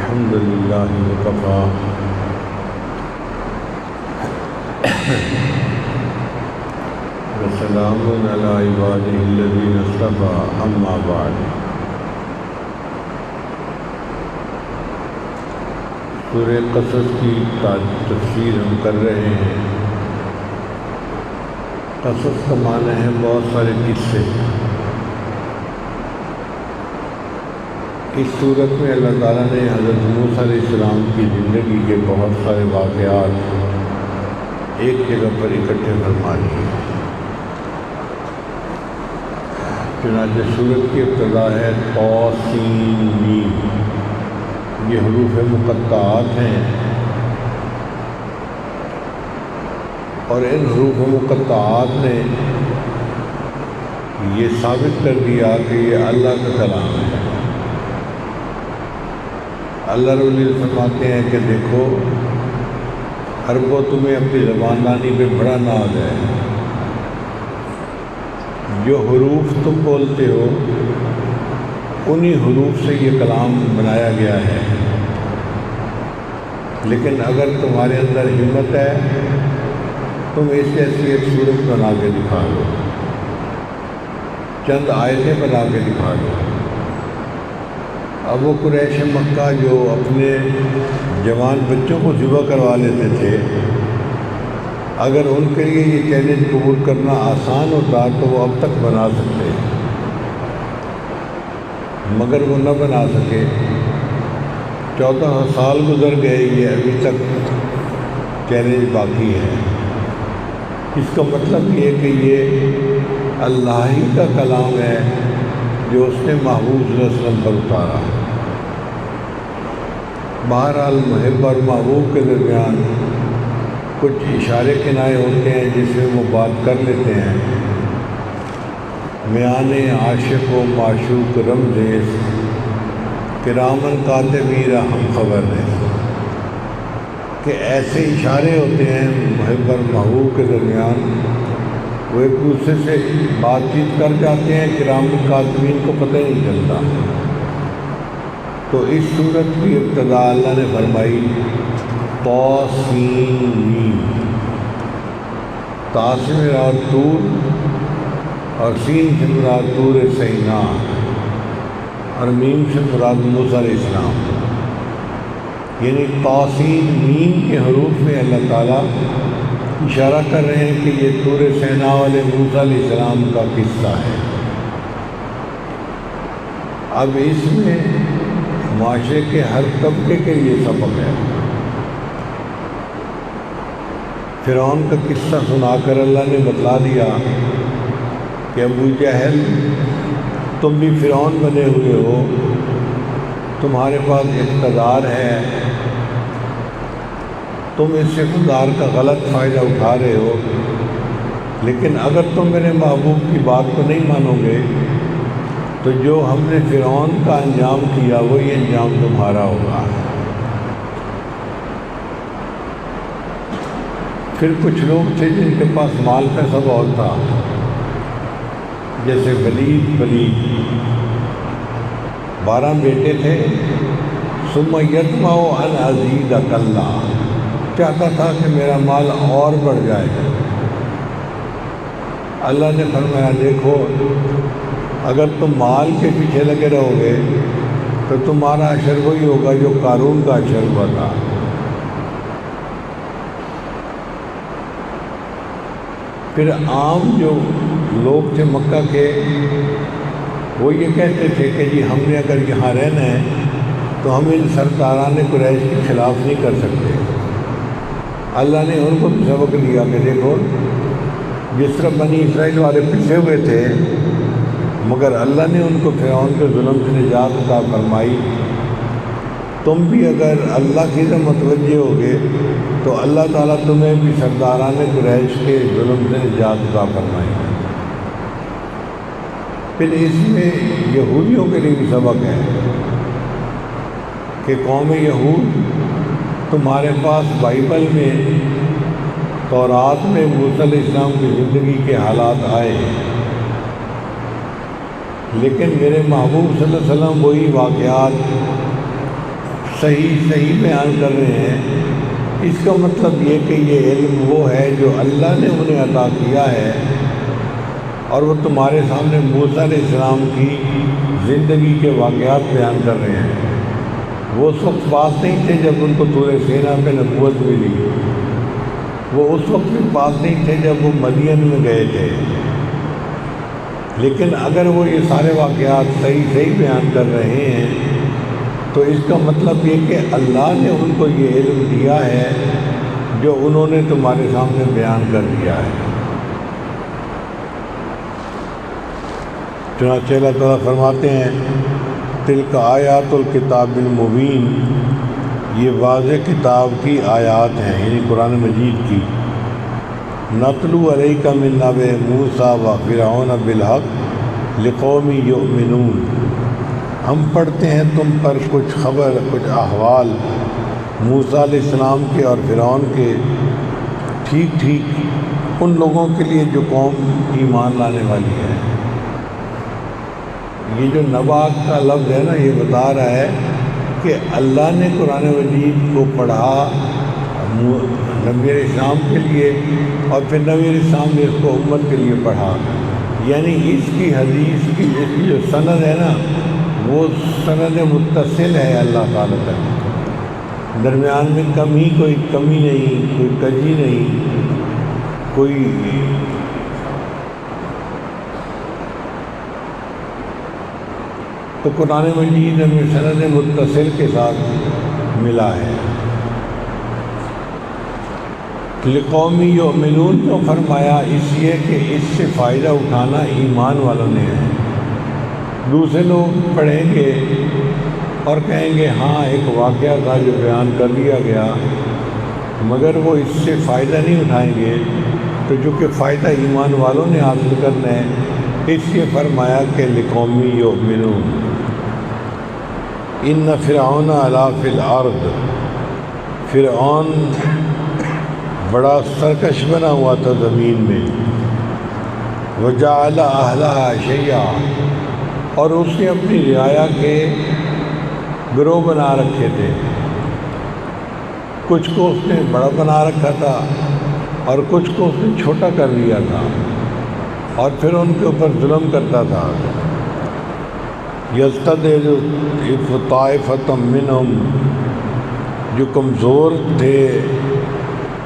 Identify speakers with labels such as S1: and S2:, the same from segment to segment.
S1: الحمد للہ وکفیٰ وسلام علی عبادہ الذین اصطفیٰ اما بعد۔ سورہ قصص کی تفسیر ہم کر رہے ہیں۔ قصص کا معنی ہے بہت سارے قصے۔ اس صورت میں اللہ تعالیٰ نے حضرت موسیٰ علیہ السلام کی زندگی کے بہت سارے واقعات ایک جگہ پر اکٹھے فرما دیے۔ چنانچہ سورت کی ابتدا ہے طاسین میم، یہ حروف مقطعات ہیں، اور ان حروف مقطعات نے یہ ثابت کر دیا کہ یہ اللہ کا کلام ہے۔ اللہ رب العزت فرماتے ہیں کہ دیکھو عربوں تمہیں اپنی زبان دانی پہ بڑا ناز ہے، جو حروف تم بولتے ہو انہی حروف سے یہ کلام بنایا گیا ہے، لیکن اگر تمہارے اندر ہمت ہے تم اس جیسی ایک صورت بنا کے دکھا دو، چند آیتیں بنا کے دکھا دو۔ اب وہ قریش مکہ جو اپنے جوان بچوں کو ذبح کروا لیتے تھے، اگر ان کے لیے یہ چیلنج قبول کرنا آسان ہوتا تو وہ اب تک بنا سکتے، مگر وہ نہ بنا سکے۔ 14 سال گزر گئے، یہ ابھی تک چیلنج باقی ہے۔ اس کا مطلب یہ ہے کہ یہ اللہ ہی کا کلام ہے جو اس نے محبوب صلی اللہ علیہ وسلم پر اتارا۔ بہرحال محب اور محبوب کے درمیان کچھ اشارے کنائے ہوتے ہیں جس میں وہ بات کر لیتے ہیں۔ میان عاشق و معشوق رمزیز کرامن کاتبین ہم خبر ہے، کہ ایسے اشارے ہوتے ہیں محب اور محبوب کے درمیان، وہ ایک دوسرے سے بات چیت کر جاتے ہیں، کرامن کاتبین کو پتہ نہیں چلتا۔ تو اس صورت کی ابتدا اللہ نے فرمائی طاسین میم، طا سے مراد طور اور سین سے مراد طور سینا اور میم سے مراد موسیٰ علیہ السلام، یعنی طاسین میم کے حروف میں اللہ تعالیٰ اشارہ کر رہے ہیں کہ یہ طور سینا والے موسیٰ علیہ السلام کا قصہ ہے۔ اب اس میں معاشرے کے ہر طبقے کے لیے سبق ہے۔ فرعون کا قصہ سنا کر اللہ نے بتلا دیا کہ ابو جہل تم بھی فرعون بنے ہوئے ہو، تمہارے پاس اقتدار ہے، تم اس اقتدار کا غلط فائدہ اٹھا رہے ہو، لیکن اگر تم میرے محبوب کی بات کو نہیں مانو گے تو جو ہم نے فرعون کا انجام کیا وہی انجام تمہارا ہوگا۔ پھر کچھ لوگ تھے جن کے پاس مال پیسہ بہت تھا، جیسے ولید 12 بیٹے تھے، ثم یطمع ان ازید کلا، چاہتا تھا کہ میرا مال اور بڑھ جائے۔ اللہ نے فرمایا دیکھو اگر تم مال کے پیچھے لگے رہو گے تو تمہارا اشر وہی ہوگا جو قارون کا اشر ہوا تھا۔ پھر عام جو لوگ تھے مکہ کے، وہ یہ کہتے تھے کہ جی ہم نے اگر یہاں رہنا ہے تو ہم ان سرداران قریش کے خلاف نہیں کر سکتے۔ اللہ نے ان کو بھی سبق دیا کہ دیکھو جس طرح بنی اسرائیل والے پچھے ہوئے تھے، مگر اللہ نے ان کو فرعون کے ظلم سے نجات عطا فرمائی، تم بھی اگر اللہ کی طرف متوجہ ہوگے تو اللہ تعالیٰ تمہیں بھی سرداران قریش کے ظلم سے نجات عطا فرمائے۔ پھر اس میں یہودیوں کے لیے بھی سبق ہے کہ قوم یہود تمہارے پاس بائبل میں تورات میں موسیٰ علیہ السلام کی زندگی کے حالات آئے، لیکن میرے محبوب صلی اللہ علیہ وسلم وہی واقعات صحیح بیان کر رہے ہیں، اس کا مطلب یہ کہ یہ علم وہ ہے جو اللہ نے انہیں عطا کیا ہے، اور وہ تمہارے سامنے موسیٰ علیہ السلام کی زندگی کے واقعات بیان کر رہے ہیں۔ وہ اس وقت پاس نہیں تھے جب ان کو طور سینا پہ نبوت ملی، وہ اس وقت بھی پاس نہیں تھے جب وہ مدین میں گئے تھے، لیکن اگر وہ یہ سارے واقعات صحیح بیان کر رہے ہیں تو اس کا مطلب یہ کہ اللہ نے ان کو یہ علم دیا ہے جو انہوں نے تمہارے سامنے بیان کر دیا ہے۔ چنانچہ اللہ تعالیٰ فرماتے ہیں تلک آیات الکتاب المبین، یہ واضح کتاب کی آیات ہیں، یعنی قرآن مجید کی۔ نتلو علیک من نبأ موسیٰ و فرعون بالحق لقوم یؤمنون، ہم پڑھتے ہیں تم پر کچھ خبر، کچھ احوال موسیٰ علیہ السلام کے اور فرعون کے، ٹھیک ان لوگوں کے لیے جو قوم ایمان لانے والی ہے۔ یہ جو نبا کا لفظ ہے نا، یہ بتا رہا ہے کہ اللہ نے قرآن مجید کو پڑھا نبی علیہ السلام کے لیے، اور پھر نبی علیہ السلام نے اس کو امت کے لیے پڑھا، یعنی اس کی حدیث کی جو سند ہے نا، وہ سند متصل ہے اللہ تعالیٰ تک، درمیان میں کوئی کمی نہیں، کوئی کجی نہیں، کوئی تو قرآن مجید ہمیں سند متصل کے ساتھ ملا ہے۔ لقومی یؤمنون کو فرمایا اس لیے کہ اس سے فائدہ اٹھانا ایمان والوں نے ہے۔ دوسرے لوگ پڑھیں گے اور کہیں گے ہاں ایک واقعہ تھا جو بیان کر دیا گیا، مگر وہ اس سے فائدہ نہیں اٹھائیں گے، تو جو کہ فائدہ ایمان والوں نے حاصل کرنا ہے، اس لیے فرمایا کہ لقومی یؤمنون۔ ان فرعون علا فی الارض، فرعون بڑا سرکش بنا ہوا تھا زمین میں، وجعل اہلہا شیعا، اور اس نے اپنی رعایا کے گروہ بنا رکھے تھے، کچھ کو اس نے بڑا بنا رکھا تھا اور کچھ کو اس نے چھوٹا کر دیا تھا، اور پھر ان کے اوپر ظلم کرتا تھا۔ یستضعف طائفۃ منہم، جو کمزور تھے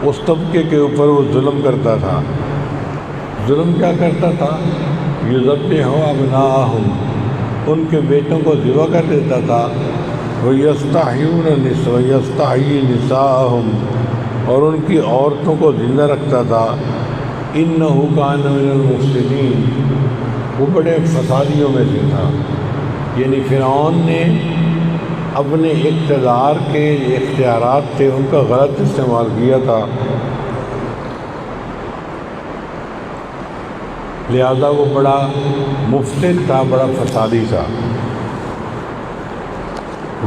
S1: اس طبقے کے اوپر وہ ظلم کرتا تھا۔ ظلم کیا کرتا تھا؟ یذبح ابناءہم، ان کے بیٹوں کو ذبح کر دیتا تھا، ویستحیی نساءہم، اور ان کی عورتوں کو زندہ رکھتا تھا۔ انہ کان من المفسدین، وہ بڑے فسادیوں میں سے تھا، یعنی فرعون نے اپنے اقتدار کے اختیارات تھے ان کا غلط استعمال کیا تھا، لہذا وہ بڑا مفسد تھا، بڑا فسادی تھا۔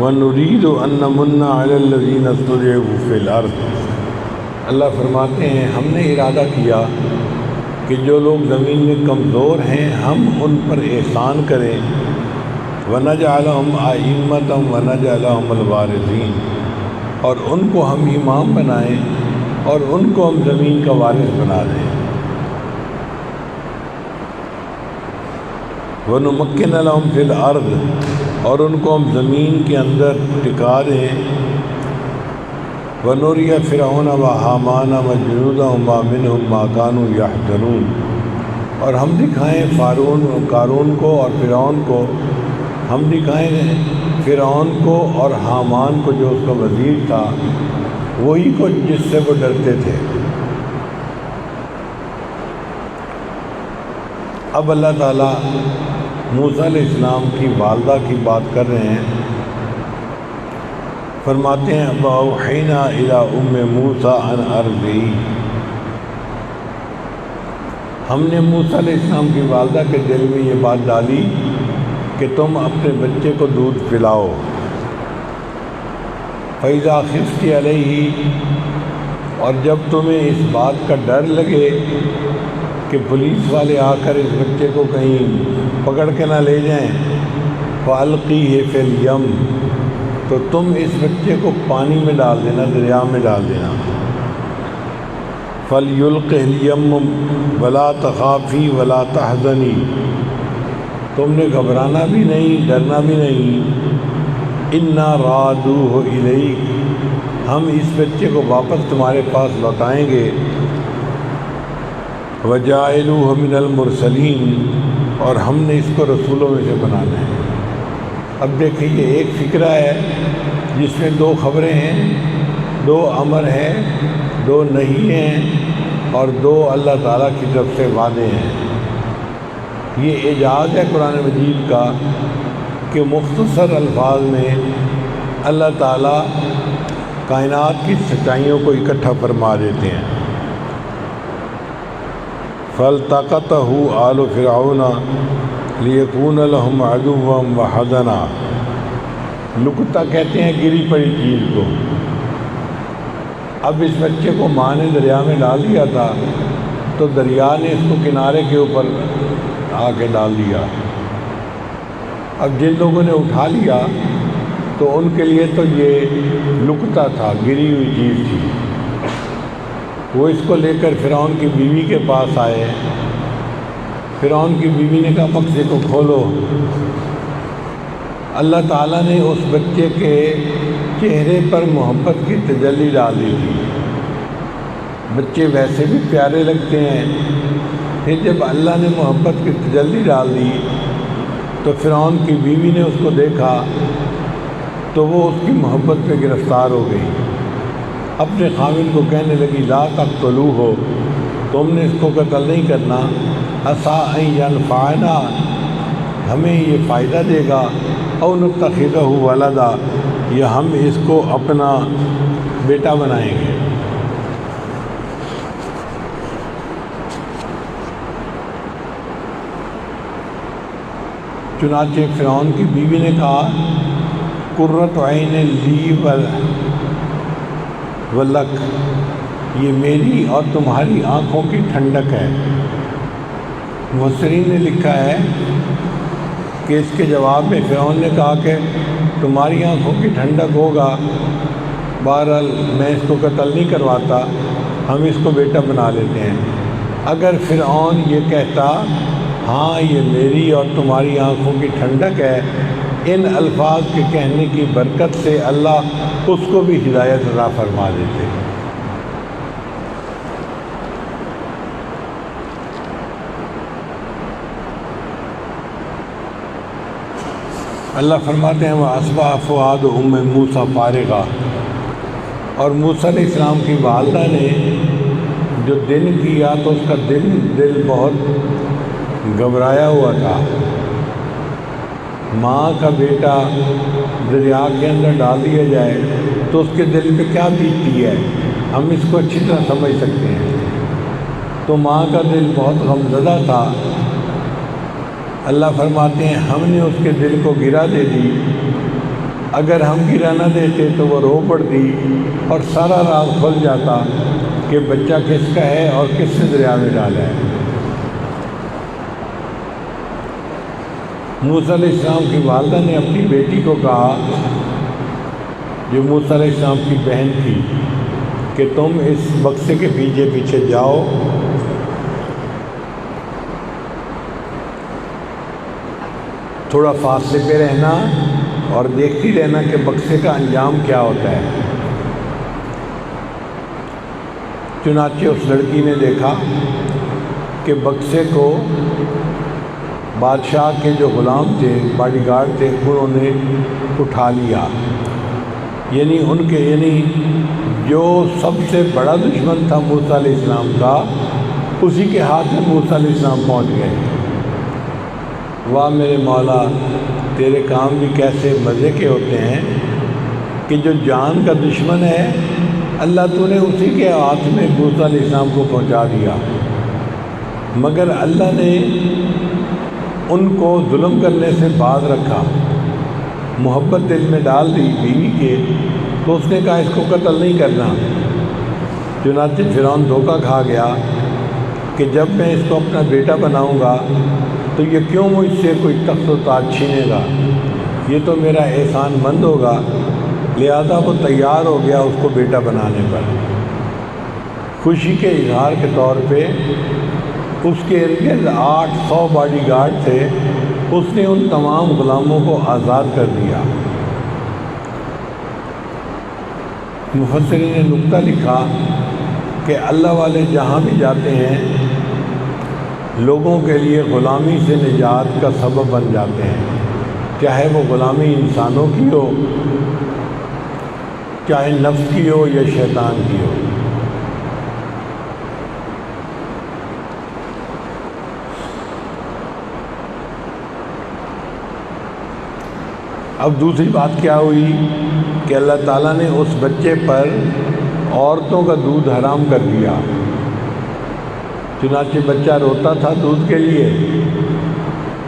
S1: وَنُرِيدُ أَن نَّمُنَّ عَلَى الَّذِينَ اسْتُضْعِفُوا فِي الْأَرْضِ، اللہ فرماتے ہیں ہم نے ارادہ کیا کہ جو لوگ زمین میں کمزور ہیں ہم ان پر احسان کریں، وَنَجْعَلَهُمْ أَئِمَّةً وَنَجْعَلَهُمُ الْوَارِثِينَ، اور ان کو ہم امام بنائیں اور ان کو ہم زمین کا وارث بنا دیں۔ وَنُمَكِّنَ لَهُمْ فِي الْأَرْضِ، اور ان کو ہم زمین کے اندر ٹکا دیں۔ وَنُرِيَ فِرْعَوْنَ وَحَامَانَ وَجُنُودَهُمْ مِنْهُمْ مَا كَانُوا يَحْذَرُونَ، اور ہم دکھائیں قارون کو اور فرعون کو، ہم دکھائیں فرعون کو اور حامان کو جو اس کا وزیر تھا، وہی کو جس سے وہ ڈرتے تھے۔ اب اللہ تعالیٰ موسیٰ علیہ السلام کی والدہ کی بات کر رہے ہیں، فرماتے ہیں وَأَوْحَيْنَا إِلَىٰ أُمِّ مُوسَىٰ أَنْ أَرْضِعِيهِ، ہم نے موسیٰ علیہ السلام کی والدہ کے دل میں یہ بات ڈالی کہ تم اپنے بچے کو دودھ پلاؤ۔ فَإِذَا خِفْتِ عَلَيْهِ، اور جب تمہیں اس بات کا ڈر لگے کہ پولیس والے آ کر اس بچے کو کہیں پکڑ کے نہ لے جائیں، فَأَلْقِيهِ فِي الْيَمِّ، تو تم اس بچے کو پانی میں ڈال دینا، دریا میں ڈال دینا۔ فَلْيُلْقِهِ الْيَمُّ وَلَا تَخَافِي وَلَا تَحْزَنِي، تم نے گھبرانا بھی نہیں، ڈرنا بھی نہیں۔ إِنَّا رَادُوهُ إِلَيْكَ، ہم اس بچے کو واپس تمہارے پاس لوٹائیں گے۔ وَجَاعِلُوهُ مِنَ الْمُرْسَلِينَ، اور ہم نے اس کو رسولوں میں سے بنانا ہے۔ اب دیکھیں یہ ایک فقرہ ہے جس میں دو خبریں ہیں، دو امر ہیں، دو نہیں ہیں، اور دو اللہ تعالیٰ کی طرف سے وعدے ہیں۔ یہ اعجاز ہے قرآن مجید کا کہ مختصر الفاظ میں اللہ تعالیٰ کائنات کی سچائیوں کو اکٹھا فرما دیتے ہیں۔ فَالْتَقَطَهُ آلُ فِرْعَوْنَ لِيَكُونَ لَهُمْ عَدُوًّا وَحَزَنًا، لقطہ کہتے ہیں گری پڑی چیز کو۔ اب اس بچے کو ماں نے دریا میں ڈال دیا تھا تو دریا نے اس کو کنارے کے اوپر آ کے ڈال دیا۔ اب جن لوگوں نے اٹھا لیا تو ان کے لیے تو یہ لقطہ تھا، گری ہوئی چیز تھی۔ وہ اس کو لے کر فرعون کی بیوی کے پاس آئے۔ فرعون کی بیوی نے کہا بکسے کو کھولو۔ اللہ تعالیٰ نے اس بچے کے چہرے پر محبت کی تجلی ڈال دی تھی۔ بچے ویسے بھی پیارے لگتے ہیں، پھر جب اللہ نے محبت کی تجلی ڈال دی تو فرعون کی بیوی نے اس کو دیکھا تو وہ اس کی محبت میں گرفتار ہو گئی۔ اپنے خاوند کو کہنے لگی لا تقتلوہ، تم نے اس کو قتل نہیں کرنا، عسیٰ ان ینفعنا، ہمیں یہ فائدہ دے گا، او نتخذہ ولدا، یا ہم اس کو اپنا بیٹا بنائیں گے۔ چنانچہ فرعون کی بیوی نے کہا قرۃ عین لی ولک، یہ میری اور تمہاری آنکھوں کی ٹھنڈک ہے۔ مفسرین نے لکھا ہے کہ اس کے جواب میں فرعون نے کہا کہ تمہاری آنکھوں کی ٹھنڈک ہوگا، بہرحال میں اس کو قتل نہیں کرواتا، ہم اس کو بیٹا بنا لیتے ہیں۔ اگر فرعون یہ کہتا ہاں یہ میری اور تمہاری آنکھوں کی ٹھنڈک ہے، ان الفاظ کے کہنے کی برکت سے اللہ اس کو بھی ہدایت عطا فرما دیتے۔ اللہ فرماتے ہیں وَأَصْبَحَ فُؤَادُ أُمِّ مُوسَىٰ فَارِغًا، اور موسیٰ علیہ السلام کی والدہ نے جو دن کیا تو اس کا دل بہت گھبرایا ہوا تھا۔ ماں کا بیٹا دریا کے اندر ڈال دیا جائے تو اس کے دل پہ کیا بیتتی ہے، ہم اس کو اچھی طرح سمجھ سکتے ہیں۔ تو ماں کا دل بہت غمزدہ تھا۔ اللہ فرماتے ہیں ہم نے اس کے دل کو گرا دے دی، اگر ہم گرا نہ دیتے تو وہ رو پڑتی اور سارا راز کھل جاتا کہ بچہ کس کا ہے اور کس نے دریا میں ڈالا ہے۔ موسیٰ علیہ السلام کی والدہ نے اپنی بیٹی کو کہا، جو موسیٰ علیہ السلام کی بہن تھی، کہ تم اس بکسے کے پیچھے پیچھے جاؤ، تھوڑا فاصلے پہ رہنا اور دیکھتی رہنا کہ بکسے کا انجام کیا ہوتا ہے۔ چنانچہ اس لڑکی نے دیکھا کہ بکسے کو بادشاہ کے جو غلام تھے، باڈی گارڈ تھے، انہوں نے اٹھا لیا۔ یعنی جو سب سے بڑا دشمن تھا موسیٰ علیہ السلام کا، اسی کے ہاتھ میں موسیٰ علیہ السلام پہنچ گئے۔ واہ میرے مولا، تیرے کام بھی کیسے مزے کے ہوتے ہیں کہ جو جان کا دشمن ہے اللہ تو نے اسی کے ہاتھ میں موسیٰ علیہ السلام کو پہنچا دیا، مگر اللہ نے ان کو ظلم کرنے سے باز رکھا، محبت دل میں ڈال دی بیوی کے، تو اس نے کہا اس کو قتل نہیں کرنا۔ چنانچہ فرعون دھوکہ کھا گیا کہ جب میں اس کو اپنا بیٹا بناؤں گا تو یہ کیوں مجھ سے کوئی تخت و تاج چھینے گا، یہ تو میرا احسان مند ہوگا، لہذا وہ تیار ہو گیا اس کو بیٹا بنانے پر۔ خوشی کے اظہار کے طور پہ اس کے ارد گرد 800 باڈی گارڈ تھے، اس نے ان تمام غلاموں کو آزاد کر دیا۔ مفسرین نے نکتہ لکھا کہ اللہ والے جہاں بھی جاتے ہیں لوگوں کے لیے غلامی سے نجات کا سبب بن جاتے ہیں، چاہے وہ غلامی انسانوں کی ہو، چاہے نفس کی ہو یا شیطان کی ہو۔ اب دوسری بات کیا ہوئی کہ اللہ تعالیٰ نے اس بچے پر عورتوں کا دودھ حرام کر دیا، چنانچہ بچہ روتا تھا دودھ کے لیے،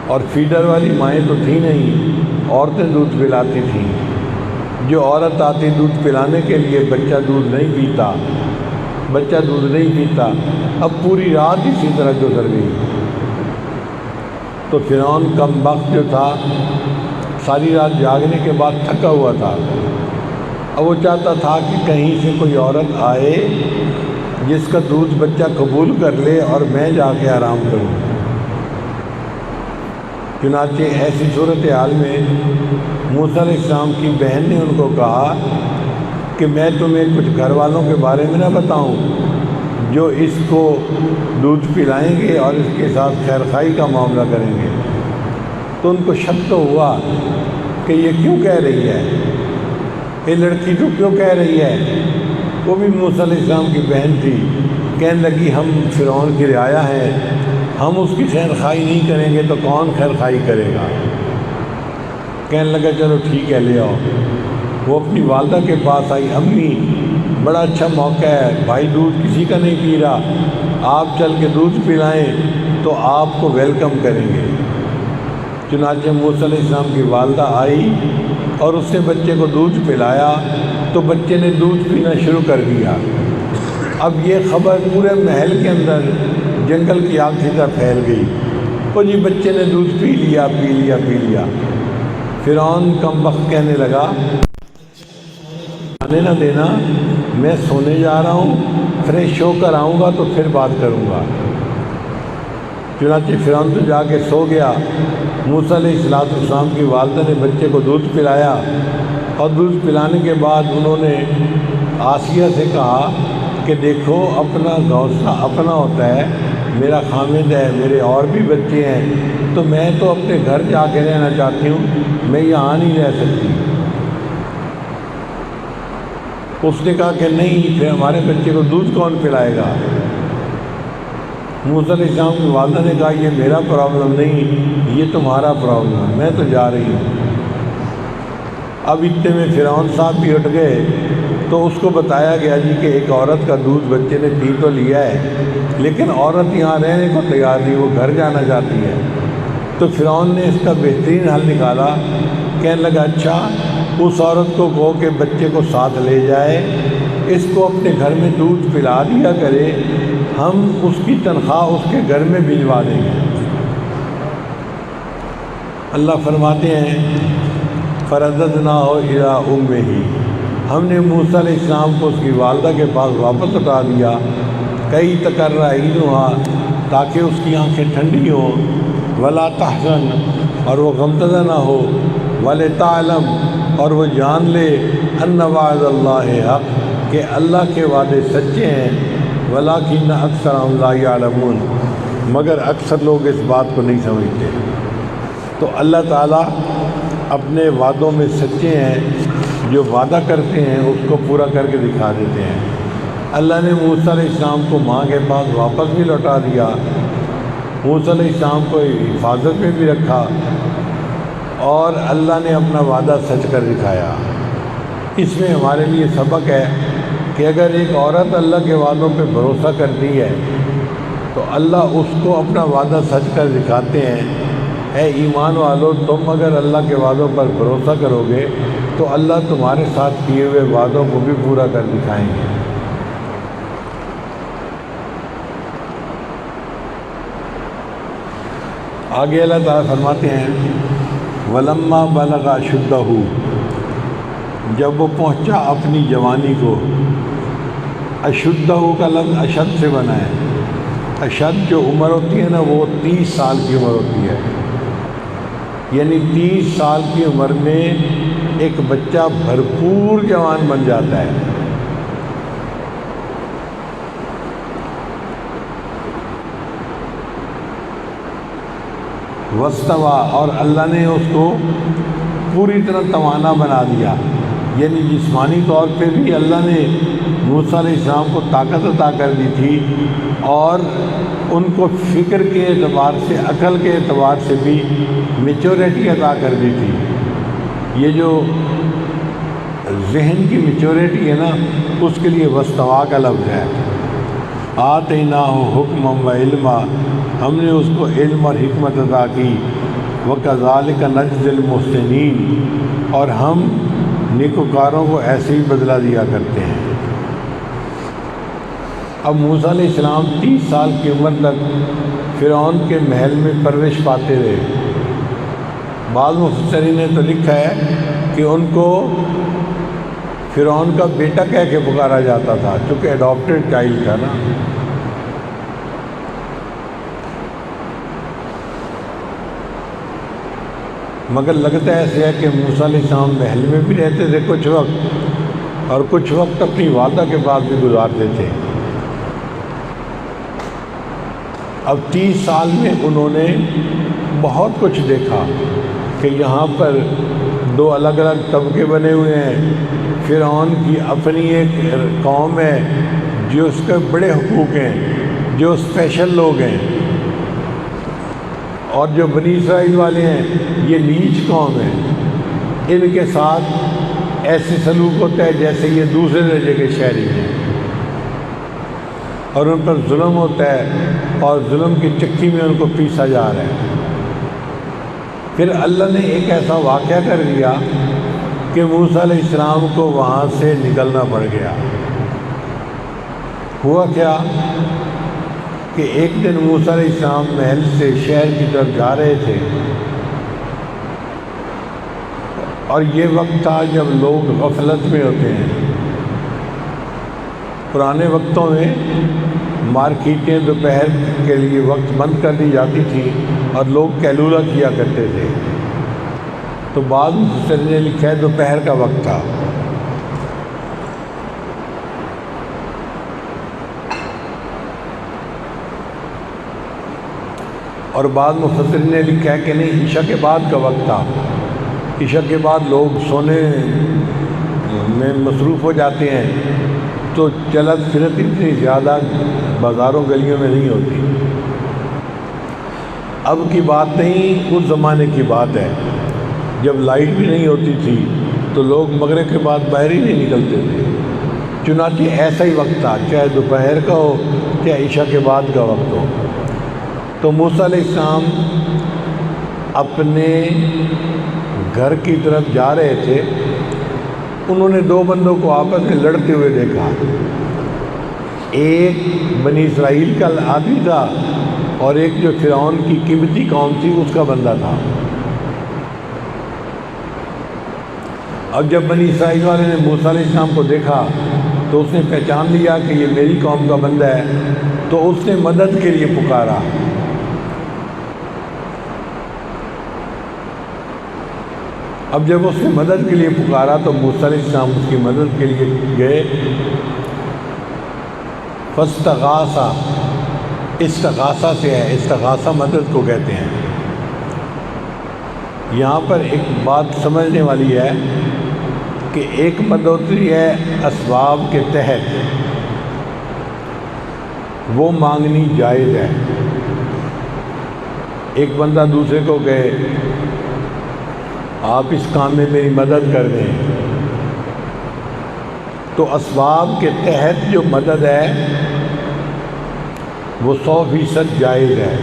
S1: اور فیڈر والی مائیں تو تھیں نہیں، عورتیں دودھ پلاتی تھیں۔ جو عورت آتی دودھ پلانے کے لیے، بچہ دودھ نہیں پیتا، اب پوری رات اسی طرح گزر گئی۔ تو فرعون کم بخت جو تھا ساری رات جاگنے کے بعد تھکا ہوا تھا، اب وہ چاہتا تھا کہ کہیں سے کوئی عورت آئے جس کا دودھ بچہ قبول کر لے اور میں جا کے آرام کروں۔ چنانچہ ایسی صورتحال میں موسیٰ علیہ السلام کی بہن نے ان کو کہا کہ میں تمہیں کچھ گھر والوں کے بارے میں نہ بتاؤں جو اس کو دودھ پلائیں گے اور اس کے ساتھ خیر خواہی کا معاملہ کریں گے۔ تو ان کو شک تو ہوا کہ یہ کیوں کہہ رہی ہے، یہ لڑکی تو کیوں کہہ رہی ہے۔ وہ بھی موسیٰ علیہ السلام کی بہن تھی، کہنے لگی ہم فرعون کی رعایا ہیں، ہم اس کی خیر خواہی نہیں کریں گے تو کون خیر خواہی کرے گا۔ کہنے لگا چلو ٹھیک ہے لے آؤ۔ وہ اپنی والدہ کے پاس آئی، امی بڑا اچھا موقع ہے، بھائی دودھ کسی کا نہیں پی رہا، آپ چل کے دودھ پلائیں تو آپ کو ویلکم کریں گے۔ چنانچہ موسیٰ علیہ السلام کی والدہ آئی اور اس نے بچے کو دودھ پلایا تو بچے نے دودھ پینا شروع کر دیا۔ اب یہ خبر پورے محل کے اندر جنگل کی آگ کی طرح پھیل گئی، وہ جی بچے نے دودھ پی لیا۔ فرعون کم وقت کہنے لگا آنے نہ دینا، میں سونے جا رہا ہوں، فریش ہو کر آؤں گا تو پھر بات کروں گا۔ چنانچہ فرعون تو جا کے سو گیا۔ موسیٰ علیہ السلام کی والدہ نے بچے کو دودھ پلایا، اور دودھ پلانے کے بعد انہوں نے آسیہ سے کہا کہ دیکھو اپنا گھونسلہ اپنا ہوتا ہے، میرا خامد ہے، میرے اور بھی بچے ہیں، تو میں تو اپنے گھر جا کے رہنا چاہتی ہوں، میں یہاں نہیں رہ سکتی۔ اس نے کہا کہ نہیں، پھر ہمارے بچے کو دودھ کون پلائے گا؟ موسیٰ علیہ السلام کی والدہ نے کہا یہ میرا پرابلم نہیں، یہ تمہارا پرابلم ہے، میں تو جا رہی ہوں۔ اب اتنے میں فرعون صاحب بھی اٹھ گئے تو اس کو بتایا گیا جی کہ ایک عورت کا دودھ بچے نے پی تو لیا ہے، لیکن عورت یہاں رہنے کو تیار نہیں، وہ گھر جانا چاہتی ہے۔ تو فرعون نے اس کا بہترین حل نکالا، کہنے لگا اچھا اس عورت کو کہو کہ بچے کو ساتھ لے جائے، اس کو اپنے گھر میں دودھ پلا دیا کرے، ہم اس کی تنخواہ اس کے گھر میں بھجوا دیں گے۔ اللہ فرماتے ہیں فرددناہ الی امہ، ہم نے موسیٰ علیہ السلام کو اس کی والدہ کے پاس واپس لوٹا دیا، کئی تقر عینھا، تاکہ اس کی آنکھیں ٹھنڈی ہوں، ولا تحزن، اور وہ غمزدہ نہ ہو، ولتعلم، اور وہ جان لے ان وعد اللہ حق، کہ اللہ کے وعدے سچے ہیں، ولکن اکثرهم لا یعلمون، مگر اکثر لوگ اس بات کو نہیں سمجھتے۔ تو اللہ تعالیٰ اپنے وعدوں میں سچے ہیں، جو وعدہ کرتے ہیں اس کو پورا کر کے دکھا دیتے ہیں۔ اللہ نے موسیٰ علیہ السلام کو ماں کے پاس واپس بھی لوٹا دیا، موسیٰ علیہ السلام کو حفاظت میں بھی رکھا، اور اللہ نے اپنا وعدہ سچ کر دکھایا۔ اس میں ہمارے لیے سبق ہے کہ اگر ایک عورت اللہ کے وعدوں پہ بھروسہ کرتی ہے تو اللہ اس کو اپنا وعدہ سچ کر دکھاتے ہیں۔ اے ایمان والو، تم اگر اللہ کے وعدوں پر بھروسہ کرو گے تو اللہ تمہارے ساتھ کیے ہوئے وعدوں کو بھی پورا کر دکھائیں گے۔ آگے اللہ تعالیٰ فرماتے ہیں ولما بلغ اشدہ، جب وہ پہنچا اپنی جوانی کو. اشدہ کا لفظ اشد سے بنا ہے. اشد جو عمر ہوتی ہے نا وہ 30 سال کی عمر ہوتی ہے. یعنی 30 سال کی عمر میں ایک بچہ بھرپور جوان بن جاتا ہے. وستوا، اور اللہ نے اس کو پوری طرح توانا بنا دیا. یعنی جسمانی طور پہ بھی اللہ نے موسیٰ علیہ السلام کو طاقت عطا کر دی تھی، اور ان کو فکر کے اعتبار سے، عقل کے اعتبار سے بھی میچورٹی عطا کر دی تھی. یہ جو ذہن کی میچورٹی ہے نا، اس کے لیے وستوا کا لفظ ہے. آتیناہ حکما و علما، ہم نے اس کو علم اور حکمت عطا کی. وکذالک نجزی المحسنین، اور ہم نیکوکاروں کو ایسے ہی بدلہ دیا کرتے ہیں. اب موسیٰ علیہ السلام 30 سال کی عمر تک فرعون کے محل میں پرورش پاتے رہے. بعض مفسرین نے تو لکھا ہے کہ ان کو فرعون کا بیٹا کہہ کے پکارا جاتا تھا، چونکہ اڈاپٹیڈ چائلڈ تھا نا. مگر لگتا ہے ایسے ہے کہ موسیٰ علیہ السلام محل میں بھی رہتے تھے کچھ وقت، اور کچھ وقت اپنی والدہ کے پاس بھی گزارتے تھے. اب 30 سال میں انہوں نے بہت کچھ دیکھا کہ یہاں پر 2 الگ الگ طبقے بنے ہوئے ہیں. فرعون کی اپنی ایک قوم ہے جو اس کے بڑے حقوق ہیں، جو اسپیشل لوگ ہیں، اور جو بنی اسرائیل والے ہیں یہ نیچ قوم ہے. ان کے ساتھ ایسے سلوک ہوتا ہے جیسے یہ دوسرے درجے کے شہری ہیں، اور ان پر ظلم ہوتا ہے، اور ظلم کی چکی میں ان کو پیسا جا رہا ہے. پھر اللہ نے ایک ایسا واقعہ کر دیا کہ موسیٰ علیہ السلام کو وہاں سے نکلنا پڑ گیا. ہوا کیا کہ ایک دن موسیٰ علیہ السلام محل سے شہر کی طرف جا رہے تھے، اور یہ وقت تھا جب لوگ غفلت میں ہوتے ہیں. پرانے وقتوں میں مارکیٹیں دوپہر کے لیے وقت بند کر دی جاتی تھیں اور لوگ قیلولہ کیا کرتے تھے. تو بعض مفسرین نے لکھا ہے دوپہر کا وقت تھا. اور بعض مفسرین نے لکھا ہے کہ نہیں، عشاء کے بعد کا وقت تھا. عشاء کے بعد لوگ سونے میں مصروف ہو جاتے ہیں، تو چلت پھرت اتنی زیادہ بازاروں گلیوں میں نہیں ہوتی. اب کی بات نہیں، اس زمانے کی بات ہے جب لائٹ بھی نہیں ہوتی تھی تو لوگ مغرب کے بعد باہر ہی نہیں نکلتے تھے. چنانچہ ایسا ہی وقت تھا، چاہے دوپہر کا ہو چاہے عشاء کے بعد کا وقت ہو. تو موسیٰ علیہ السلام اپنے گھر کی طرف جا رہے تھے. انہوں نے 2 بندوں کو آپس میں لڑتے ہوئے دیکھا. ایک بنی اسرائیل کا آدمی تھا، اور ایک جو فرعون کی قبطی قوم تھی اس کا بندہ تھا. اب جب بنی اسرائیل والے نے موسیٰ علیہ السلام کو دیکھا تو اس نے پہچان لیا کہ یہ میری قوم کا بندہ ہے، تو اس نے مدد کے لیے پکارا. اب جب اس نے مدد کے لیے پکارا تو موسیٰ علیہ السلام اس کی مدد کے لیے گئے. فاستغاثا، استغاثہ سے ہے، استغاثہ مدد کو کہتے ہیں. یہاں پر ایک بات سمجھنے والی ہے کہ ایک مدد ہوتی ہے اسباب کے تحت، وہ مانگنی جائز ہے. ایک بندہ دوسرے کو کہے آپ اس کام میں میری مدد کر دیں، تو اسباب کے تحت جو مدد ہے وہ 100% جائز ہے.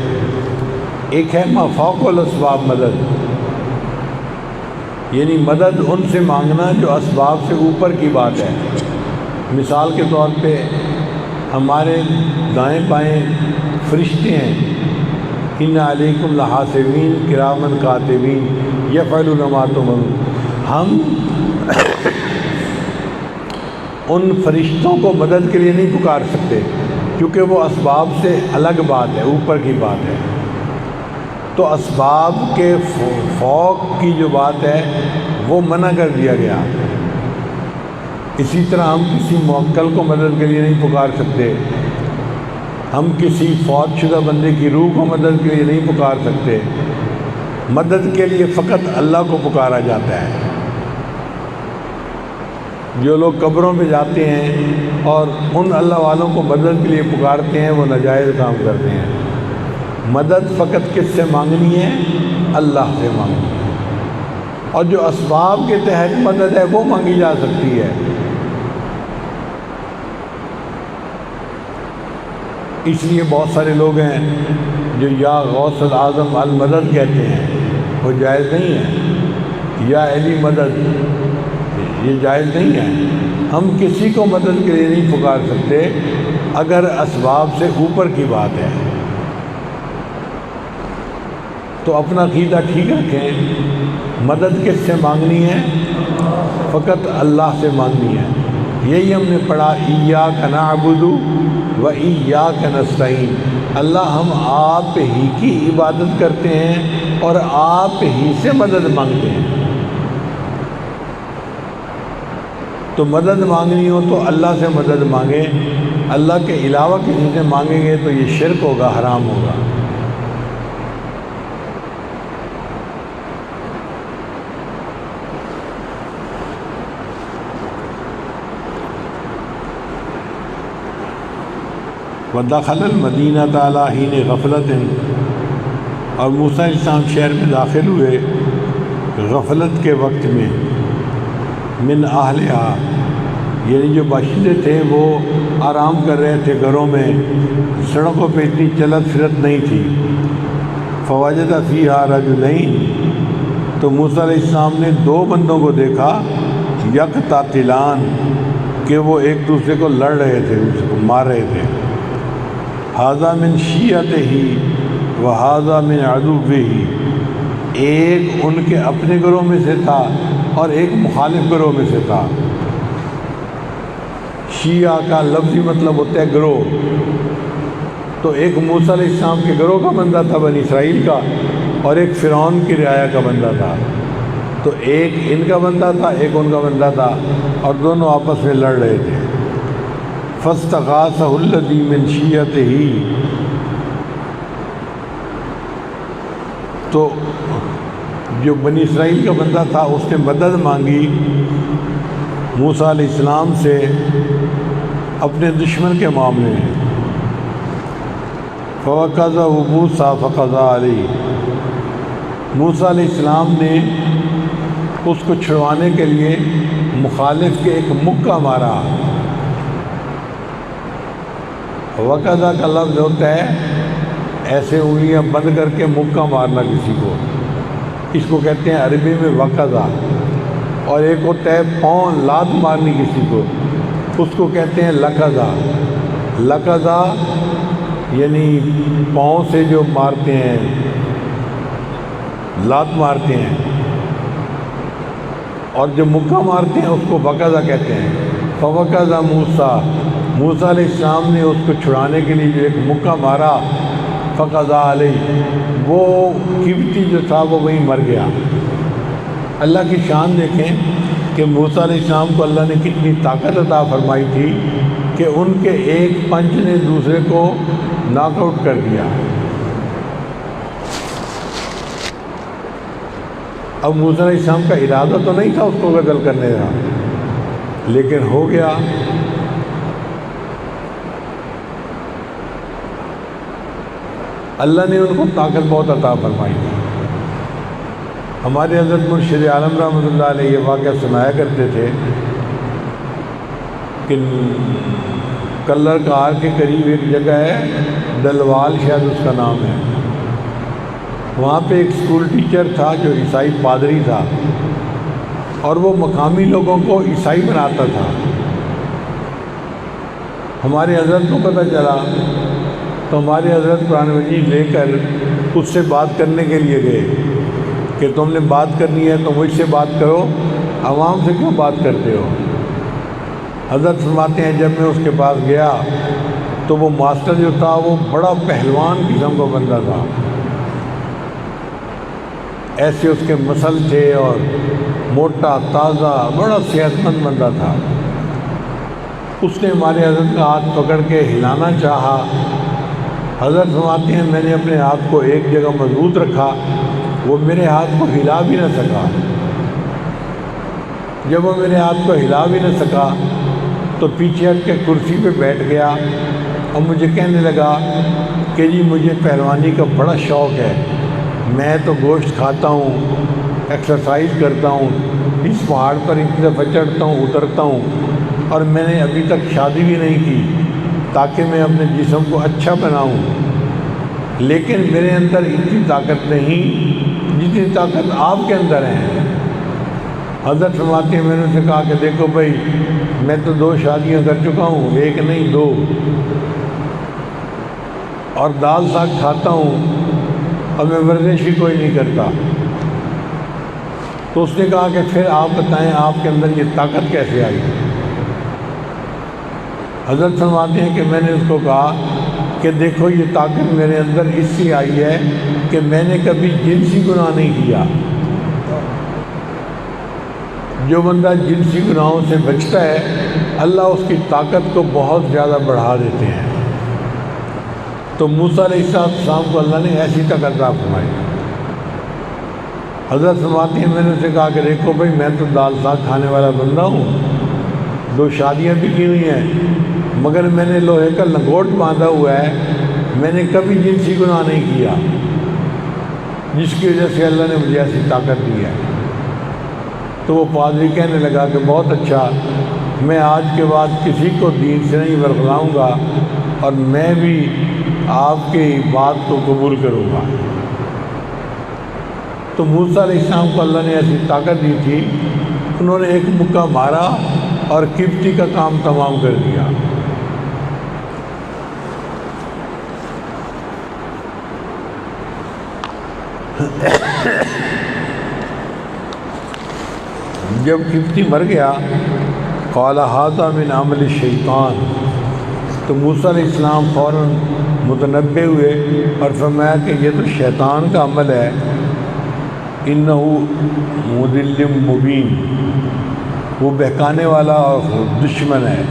S1: ایک ہے ما فوق الاسباب مدد، یعنی مدد ان سے مانگنا جو اسباب سے اوپر کی بات ہے. مثال کے طور پہ ہمارے دائیں بائیں فرشتے ہیں، ان علیکم لحاسبین کرامن کاتبین یفعلون ما تؤمرون. ہم ان فرشتوں کو مدد کے لیے نہیں پکار سکتے کیونکہ وہ اسباب سے الگ بات ہے، اوپر کی بات ہے. تو اسباب کے فوق کی جو بات ہے وہ منع کر دیا گیا. اسی طرح ہم کسی موکل کو مدد کے لیے نہیں پکار سکتے، ہم کسی فوت شدہ بندے کی روح کو مدد کے لیے نہیں پکار سکتے. مدد کے لیے فقط اللہ کو پکارا جاتا ہے. جو لوگ قبروں پہ جاتے ہیں اور ان اللہ والوں کو مدد کے لیے پکارتے ہیں وہ ناجائز کام کرتے ہیں. مدد فقط کس سے مانگنی ہے؟ اللہ سے مانگنی ہے. اور جو اسباب کے تحت مدد ہے وہ مانگی جا سکتی ہے. اس لیے بہت سارے لوگ ہیں جو یا غوث الاعظم المدد کہتے ہیں، وہ جائز نہیں ہے. یا علی مدد، یہ جائز نہیں ہے. ہم کسی کو مدد کے لیے نہیں پکار سکتے اگر اسباب سے اوپر کی بات ہے. تو اپنا عقیدہ ٹھیک رکھیں. مدد کس سے مانگنی ہے؟ فقط اللہ سے مانگنی ہے. یہی ہم نے پڑھا ایاک نعبد و ایاک نستعین. اللہ ہم آپ ہی کی عبادت کرتے ہیں اور آپ ہی سے مدد مانگتے ہیں. تو مدد مانگنی ہو تو اللہ سے مدد مانگیں. اللہ کے علاوہ کسی سے مانگیں گے تو یہ شرک ہوگا، حرام ہوگا. وَدَخَلَ الْمَدِينَةَ عَلَىٰ حِينِ غَفْلَةٍ، اور موسیٰ علیہ السلام شہر میں داخل ہوئے غفلت کے وقت میں. من اہلہا، یعنی جو باشندے تھے وہ آرام کر رہے تھے گھروں میں، سڑکوں پہ اتنی چلت پھرت نہیں تھی. فوجد فیہا رجلین، تو موسیٰ علیہ السلام نے دو بندوں کو دیکھا. یقتتلان، کہ وہ ایک دوسرے کو لڑ رہے تھے، دوسرے کو مار رہے تھے. ھذا من شیعتہ و ھذا من عدوہ، ایک ان کے اپنے گروہ میں سے تھا اور ایک مخالف گروہ میں سے تھا. شیعہ کا لفظی مطلب ہوتا ہے گروہ. تو ایک موسیٰ علیہ السلام کے گروہ کا بندہ تھا بنی اسرائیل کا، اور ایک فرعون کی رعایا کا بندہ تھا. تو ایک ان کا بندہ تھا، ایک ان کا بندہ تھا، اور دونوں آپس میں لڑ رہے تھے. فاستغاثہ الذی من شیعتہ، تو جو بنی اسرائیل کا بندہ تھا اس نے مدد مانگی موسیٰ علیہ السلام سے اپنے دشمن کے معاملے میں. فوقظہ موسیٰ فقضى علیہ، موسیٰ علیہ السلام نے اس کو چھڑوانے کے لیے مخالف کے ایک مکہ مارا. وقضہ کا لفظ ہوتا ہے ایسے انگلیاں بند کر کے مکہ مارنا کسی کو، اس کو کہتے ہیں عربی میں وقضہ. اور ایک ہوتا ہے پاؤں لات مارنی کسی کو، اس کو کہتے ہیں لقضہ. لقضہ یعنی پاؤں سے جو مارتے ہیں، لات مارتے ہیں، اور جو مکہ مارتے ہیں اس کو وقضہ کہتے ہیں. فوقظہ موسیٰ، موسیٰ علیہ السلام نے اس کو چھڑانے کے لیے جو ایک مکہ مارا. فقضى علیہ، وہ قبطی جو تھا وہ وہیں مر گیا. اللہ کی شان دیکھیں کہ موسیٰ علیہ السلام کو اللہ نے کتنی طاقت عطا فرمائی تھی کہ ان کے ایک پنچ نے دوسرے کو ناک آؤٹ کر دیا. اب موسیٰ علیہ السلام کا ارادہ تو نہیں تھا اس کو قتل کرنے کا، لیکن ہو گیا. اللہ نے ان کو طاقت بہت عطا فرمائی. ہمارے حضرت مرشد عالم رحمۃ اللہ علیہ یہ واقعہ سنایا کرتے تھے کہ کلر کار کے قریب ایک جگہ ہے، دلوال شاید اس کا نام ہے. وہاں پہ ایک اسکول ٹیچر تھا جو عیسائی پادری تھا، اور وہ مقامی لوگوں کو عیسائی بناتا تھا. ہمارے حضرت کو پتہ چلا تو ہمارے حضرت قرآن مجید لے کر اس سے بات کرنے کے لیے گئے کہ تم نے بات کرنی ہے تو مجھ سے بات کرو، عوام سے کیوں بات کرتے ہو؟ حضرت فرماتے ہیں جب میں اس کے پاس گیا تو وہ ماسٹر جو تھا وہ بڑا پہلوان قسم کا بندہ تھا، ایسے اس کے مسل تھے اور موٹا تازہ بڑا صحت مند بندہ تھا۔ اس نے ہمارے حضرت کا ہاتھ پکڑ کے ہلانا چاہا۔ حضرت فرماتے ہیں میں نے اپنے ہاتھ کو ایک جگہ مضبوط رکھا، وہ میرے ہاتھ کو ہلا بھی نہ سکا۔ جب وہ میرے ہاتھ کو ہلا بھی نہ سکا تو پیچھے ہٹ کے کرسی پہ بیٹھ گیا اور مجھے کہنے لگا کہ جی مجھے پہلوانی کا بڑا شوق ہے، میں تو گوشت کھاتا ہوں، ایکسرسائز کرتا ہوں، اس پہاڑ پر اتنی دفعہ چڑھتا ہوں اترتا ہوں، اور میں نے ابھی تک شادی بھی نہیں کی تاکہ میں اپنے جسم کو اچھا بناؤں، لیکن میرے اندر اتنی طاقت نہیں جتنی طاقت آپ کے اندر ہے۔ حضرت فرماتے ہیں میں نے اسے کہا کہ دیکھو بھائی میں تو 2 شادیاں کر چکا ہوں، 1 نہیں 2، اور دال ساگ کھاتا ہوں اور میں ورزش بھی کوئی نہیں کرتا۔ تو اس نے کہا کہ پھر آپ بتائیں آپ کے اندر یہ طاقت کیسے آئی؟ حضرت فرماتے ہیں کہ میں نے اس کو کہا کہ دیکھو یہ طاقت میرے اندر اس سے آئی ہے کہ میں نے کبھی جنسی گناہ نہیں کیا۔ جو بندہ جنسی گناہوں سے بچتا ہے اللہ اس کی طاقت کو بہت زیادہ بڑھا دیتے ہیں۔ تو موسیٰ علیہ السلام کو اللہ نے ایسی طاقت عطا فرمائی۔ حضرت فرماتے ہیں میں نے اسے کہا کہ دیکھو بھائی میں تو دال ساگ کھانے والا بندہ ہوں، 2 شادیاں بھی کی ہوئی ہیں، مگر میں نے لوہے کا لنگوٹ باندھا ہوا ہے، میں نے کبھی جنسی گناہ نہیں کیا، جس کی وجہ سے اللہ نے مجھے ایسی طاقت دی ہے۔ تو وہ پادری کہنے لگا کہ بہت اچھا، میں آج کے بعد کسی کو دین سے نہیں ورغلاؤں گا اور میں بھی آپ کی بات کو قبول کروں گا۔ تو موسیٰ علیہ السلام کو اللہ نے ایسی طاقت دی تھی، انہوں نے ایک مکہ مارا اور قبطی کا کام تمام کر دیا۔ جب قبطی مر گیا قال ھذا من عمل الشیطان، تو موسیٰ علیہ السلام فوراً متنبہ ہوئے اور فرمایا کہ یہ تو شیطان کا عمل ہے، انہ مضل مبین، وہ بہکانے والا اور دشمن ہے۔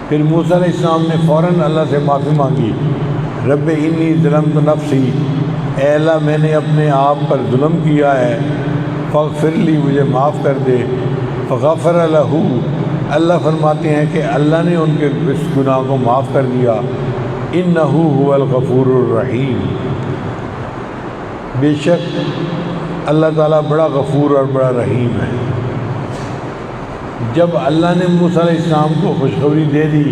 S1: پھر موسیٰ علیہ السلام نے فوراً اللہ سے معافی مانگی، رب انی ظلمت نفسی، اے اللہ میں نے اپنے آپ پر ظلم کیا ہے، فاغفر لی، مجھے معاف کر دے۔ فغفر لہ، اللہ فرماتے ہیں کہ اللہ نے ان کے اس گناہ کو معاف کر دیا۔ انہ هو الغفور الرحیم، بے شک اللہ تعالیٰ بڑا غفور اور بڑا رحیم ہے۔ جب اللہ نے موسیٰ علیہ السلام کو خوشخبری دے دی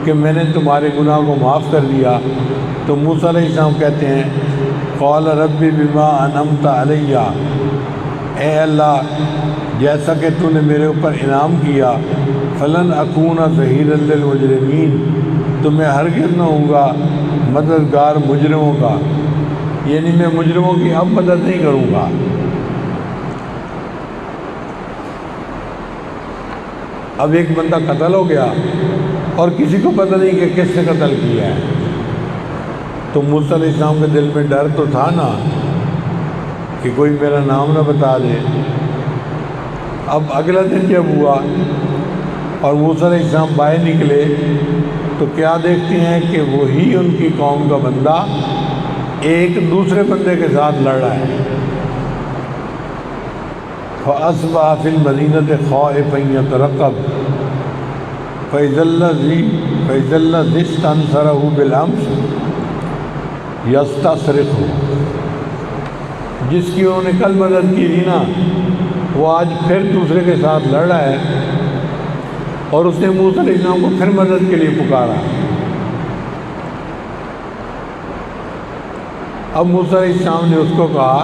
S1: کہ میں نے تمہارے گناہ کو معاف کر دیا، تو موسیٰ علیہ السلام کہتے ہیں قال رب بما انعمت علی، اے اللہ جیسا کہ تو نے میرے اوپر انعام کیا، فلن اکون ظہیرا للمجرمین، تو میں ہرگز نہ ہوں گا مددگار مجرموں کا، یعنی میں مجرموں کی اب مدد نہیں کروں گا۔ اب ایک بندہ قتل ہو گیا اور کسی کو پتہ نہیں کہ کس نے قتل کیا ہے، تو موسیٰ علیہ السلام کے دل میں ڈر تو تھا نا کہ کوئی میرا نام نہ بتا دے۔ اب اگلا دن جب ہوا اور موسیٰ علیہ السلام باہر نکلے تو کیا دیکھتے ہیں کہ وہی ان کی قوم کا بندہ ایک دوسرے بندے کے ساتھ لڑ رہا ہے۔ فَأَصْبَحَ فِي الْمَدِينَةِ خَائِفًا يَتَرَقَّبُ فَإِذَا الَّذِي اسْتَنصَرَهُ بِالْأَمْسِ يَسْتَصْرِخُهُ، جس کی انہوں نے کل مدد کی تھی نا، وہ آج پھر دوسرے کے ساتھ لڑ رہا ہے، اور اس نے موسیٰ علیہ السلام کو پھر مدد کے لیے پکارا۔ اب موسیٰ علیہ السلام نے اس کو کہا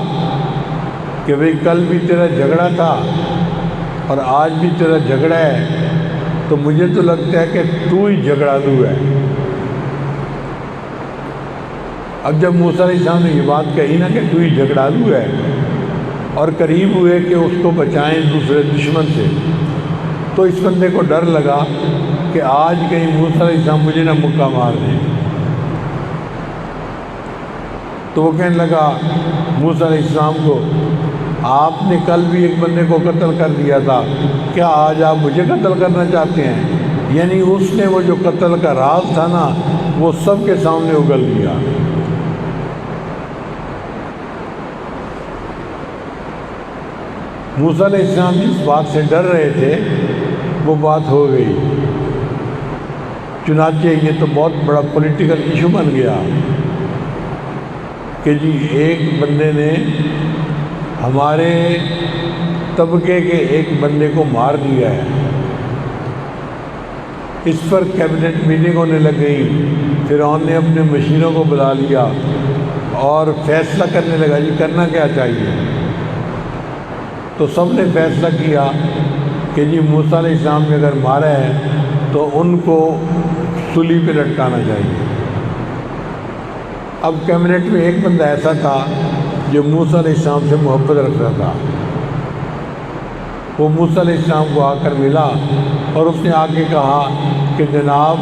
S1: کہ بھئی کل بھی تیرا جھگڑا تھا اور آج بھی تیرا جھگڑا ہے، تو مجھے تو لگتا ہے کہ تو ہی جھگڑا دو ہے۔ اب جب موسیٰ علیہ السلام نے یہ بات کہی نا کہ تو ہی جھگڑالو ہے، اور قریب ہوئے کہ اس کو بچائیں دوسرے دشمن سے، تو اس بندے کو ڈر لگا کہ آج کہیں موسیٰ علیہ السلام مجھے نہ مکہ مار دیں۔ تو وہ کہنے لگا موسیٰ علیہ السلام کو، آپ نے کل بھی ایک بندے کو قتل کر دیا تھا، کیا آج آپ مجھے قتل کرنا چاہتے ہیں؟ یعنی اس نے وہ جو قتل کا راز تھا نا وہ سب کے سامنے اگل دیا۔ موسیٰ علیہ السلام جس بات سے ڈر رہے تھے وہ بات ہو گئی، چنانچہ یہ تو بہت بڑا پولیٹیکل ایشو بن گیا کہ جی ایک بندے نے ہمارے طبقے کے ایک بندے کو مار دیا ہے۔ اس پر کیبنٹ میٹنگ ہونے لگ گئی، فرعون نے اپنے مشیروں کو بلا لیا اور فیصلہ کرنے لگا جی کرنا کیا چاہیے۔ تو سب نے فیصلہ کیا کہ جی موسیٰ علیہ السلام نے اگر مارا ہے تو ان کو سولی پہ لٹکانا چاہیے۔ اب کیبنٹ میں ایک بندہ ایسا تھا جو موسیٰ علیہ السلام سے محبت رکھتا تھا، وہ موسیٰ علیہ السلام کو آ کر ملا اور اس نے آ کے کہا کہ جناب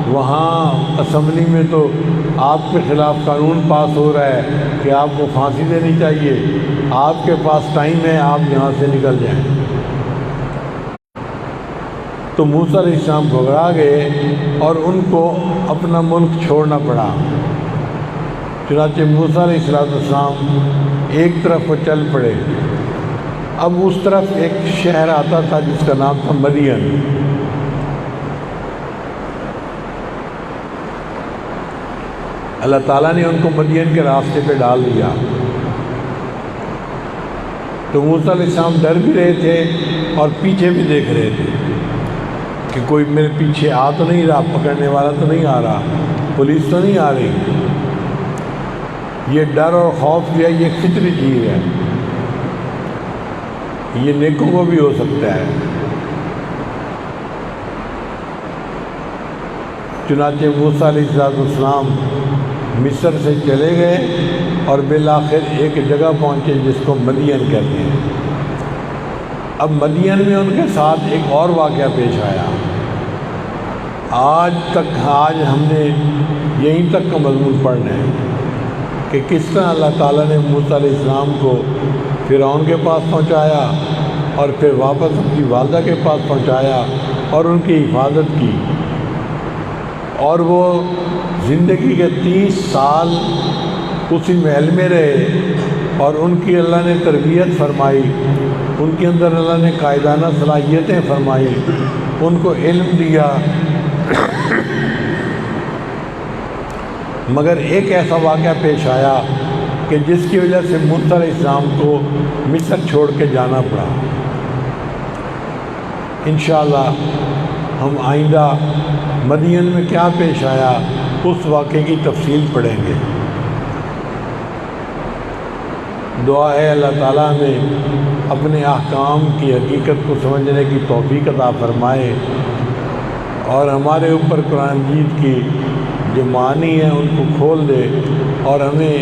S1: وہاں اسمبلی میں تو آپ کے خلاف قانون پاس ہو رہا ہے کہ آپ کو پھانسی دینی چاہیے، آپ کے پاس ٹائم ہے، آپ یہاں سے نکل جائیں۔ تو موسیٰ علیہ السلام گھبرا گئے اور ان کو اپنا ملک چھوڑنا پڑا۔ چنانچہ موسیٰ علیہ السلام ایک طرف وہ چل پڑے۔ اب اس طرف ایک شہر آتا تھا جس کا نام تھا مدین۔ اللہ تعالیٰ نے ان کو مدین کے راستے پہ ڈال دیا۔ تو موسیٰ علیہ السلام ڈر بھی رہے تھے اور پیچھے بھی دیکھ رہے تھے کہ کوئی میرے پیچھے آ تو نہیں رہا، پکڑنے والا تو نہیں آ رہا، پولیس تو نہیں آ رہی۔ یہ ڈر اور خوف جو ہے یہ فطری چیز ہے، یہ نیکوں کو بھی ہو سکتا ہے۔ چنانچہ موسیٰ علیہ السلام مصر سے چلے گئے اور بالآخر ایک جگہ پہنچے جس کو مدین کہتے ہیں۔ اب مدین میں ان کے ساتھ ایک اور واقعہ پیش آیا۔ آج ہم نے یہیں تک کا مضمون پڑھنا ہے کہ کس طرح اللہ تعالیٰ نے موسیٰ علیہ السلام کو فرعون کے پاس پہنچایا اور پھر واپس اپنی والدہ کے پاس پہنچایا اور ان کی حفاظت کی، اور وہ زندگی کے 30 سال اسی محل میں رہے اور ان کی اللہ نے تربیت فرمائی، ان کے اندر اللہ نے قائدانہ صلاحیتیں فرمائی، ان کو علم دیا۔ مگر ایک ایسا واقعہ پیش آیا کہ جس کی وجہ سے موسیٰ علیہ السلام کو مصر چھوڑ کے جانا پڑا۔ انشاءاللہ ہم آئندہ مدین میں کیا پیش آیا اس واقعے کی تفصیل پڑھیں گے۔ دعا ہے اللہ تعالیٰ ہمیں اپنے احکام کی حقیقت کو سمجھنے کی توفیق عطا فرمائے اور ہمارے اوپر قرآن مجید کی جو معنی ہیں ان کو کھول دے اور ہمیں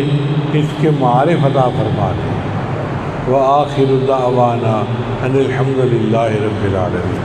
S1: اس کے معارف عطا فرما دے۔ وآخر دعوانا ان الحمد للہ رب العالمین۔